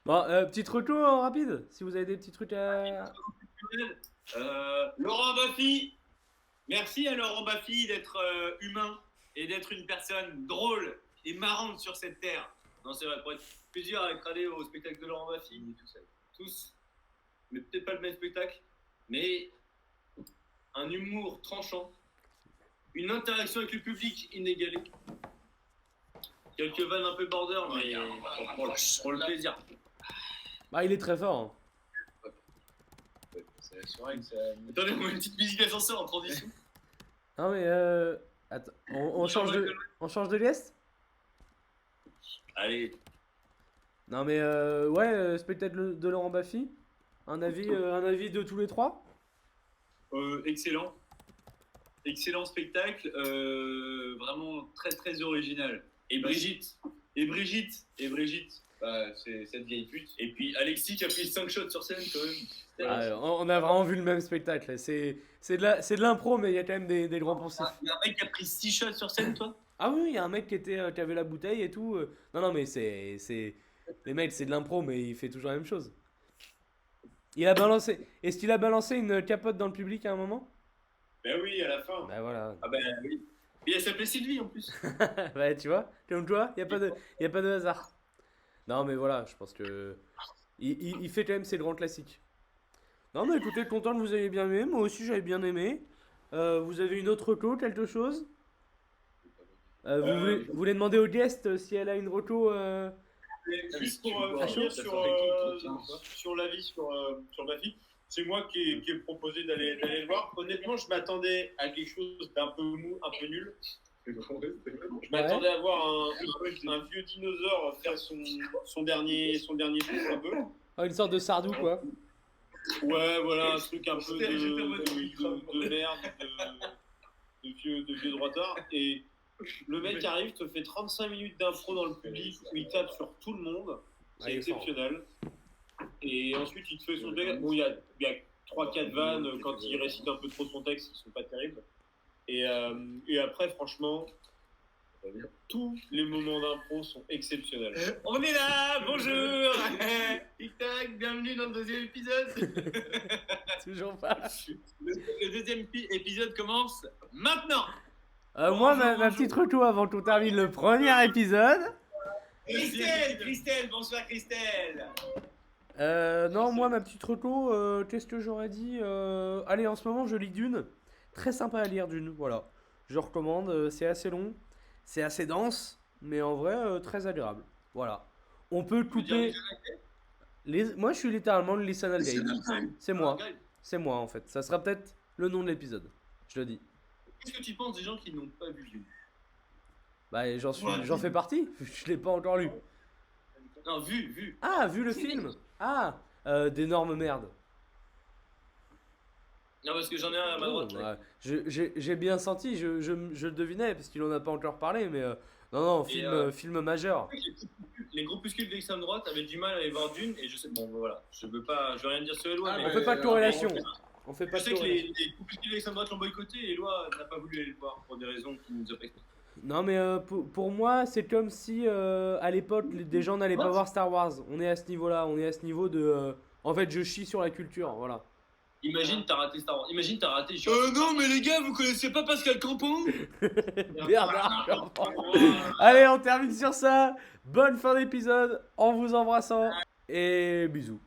Bon, petite reco rapide, si vous avez des petits trucs à... Laurent Baffy, merci à Laurent Baffy d'être humain et d'être une personne drôle et marrante sur cette terre. Non, c'est vrai, pour être plusieurs à être allés au spectacle de Laurent Baffy, tous, mais peut-être pas le même spectacle, mais un humour tranchant, une interaction avec le public inégalée, quelques vannes un peu border, mais pour le plaisir. Bah, il est très fort. Hein. C'est vrai que ça. Attendez, on met une petite musique d'ascenseur en transition. Non mais attends, on change de guest? Allez, Non mais ouais, spectacle de Laurent Baffy. Un avis de tous les trois? excellent. Excellent spectacle, vraiment très très original. Et Brigitte, bah, c'est cette vieille pute. Et puis Alexis qui a pris 5 shots sur scène quand même. Ah, on a vraiment vu le même spectacle. C'est de l'impro, mais il y a quand même des grands poncifs. Il y a un mec qui a pris 6 shots sur scène, toi? Ah oui, il y a un mec qui avait la bouteille et tout. Non, mais c'est... Les mecs, c'est de l'impro, mais il fait toujours la même chose. Il a balancé... Est-ce qu'il a balancé une capote dans le public à un moment? Ben oui, à la fin. Bah voilà. Ah ben oui. Et elle s'appelait Sylvie en plus. Ouais, tu vois, comme toi, il n'y a pas de hasard. Non, mais voilà, je pense que... Il fait quand même ses grands classiques. Non, mais écoutez, content que vous ayez bien aimé. Moi aussi, j'avais bien aimé. Vous avez une autre reco, quelque chose? Vous voulez demander au guest si elle a une reco Juste pour Ah, finir chaud. sur l'avis sur ma fille, c'est moi qui ai proposé d'aller le voir. Honnêtement, je m'attendais à quelque chose d'un peu mou, un peu nul. Je m'attendais à voir un vieux dinosaure faire son dernier souffle un peu. Ah, une sorte de Sardou, quoi. Ouais, voilà, un truc un peu de merde, de vieux droitard. Et le mec arrive, te fait 35 minutes d'impro dans le public où il tape sur tout le monde. C'est Ouais, il est fort. exceptionnel. Et ensuite, il te fait son spectacle. Bon, il y a 3-4 vannes quand il récite un peu trop son texte qui sont pas terribles. Et après, franchement, tous les moments d'impro sont exceptionnels. On est là, bonjour. Tic tac, bienvenue dans le deuxième épisode. Toujours pas. Le deuxième épisode commence maintenant. Moi, ma petite reco avant qu'on termine le premier épisode. Christelle, bonsoir Christelle. Non, moi, ma petite reco, qu'est-ce que j'aurais dit? Allez, en ce moment, je lis Dune. Très sympa à lire, Dune, voilà. Je recommande, c'est assez long, c'est assez dense, mais en vrai, très agréable. Voilà. On peut couper... Moi, je suis littéralement le Lisanal Guide. C'est moi. C'est moi, en fait. Ça sera peut-être le nom de l'épisode. Je le dis. Qu'est-ce que tu penses des gens qui n'ont pas vu Dune? Bah, j'en fais partie. Je l'ai pas encore lu. Non, vu. Ah, vu le film? Ah, d'énormes merdes. Non, parce que j'en ai un à ma droite. Ouais, j'ai bien senti, je le devinais, parce qu'il en a pas encore parlé, mais non, film majeur. Les groupuscules d'extrême droite avaient du mal à aller voir Dune, et je sais, bon voilà, je veux rien dire sur Eloi. On fait pas de corrélation. On fait pas Je de sais que corrélation. les groupuscules d'extrême droite l'ont boycotté, et Eloi n'a pas voulu aller le voir pour des raisons qu'il nous a pas expliquées. Non, mais pour moi, c'est comme si à l'époque, des gens n'allaient pas voir Star Wars. On est à ce niveau-là, on est à ce niveau de. En fait, je chie sur la culture, voilà. Imagine, t'as raté Star Wars. Imagine, t'as raté. Non, mais les gars, vous connaissez pas Pascal Campon? Bernard Campan. Allez, on termine sur ça. Bonne fin d'épisode en vous embrassant et bisous.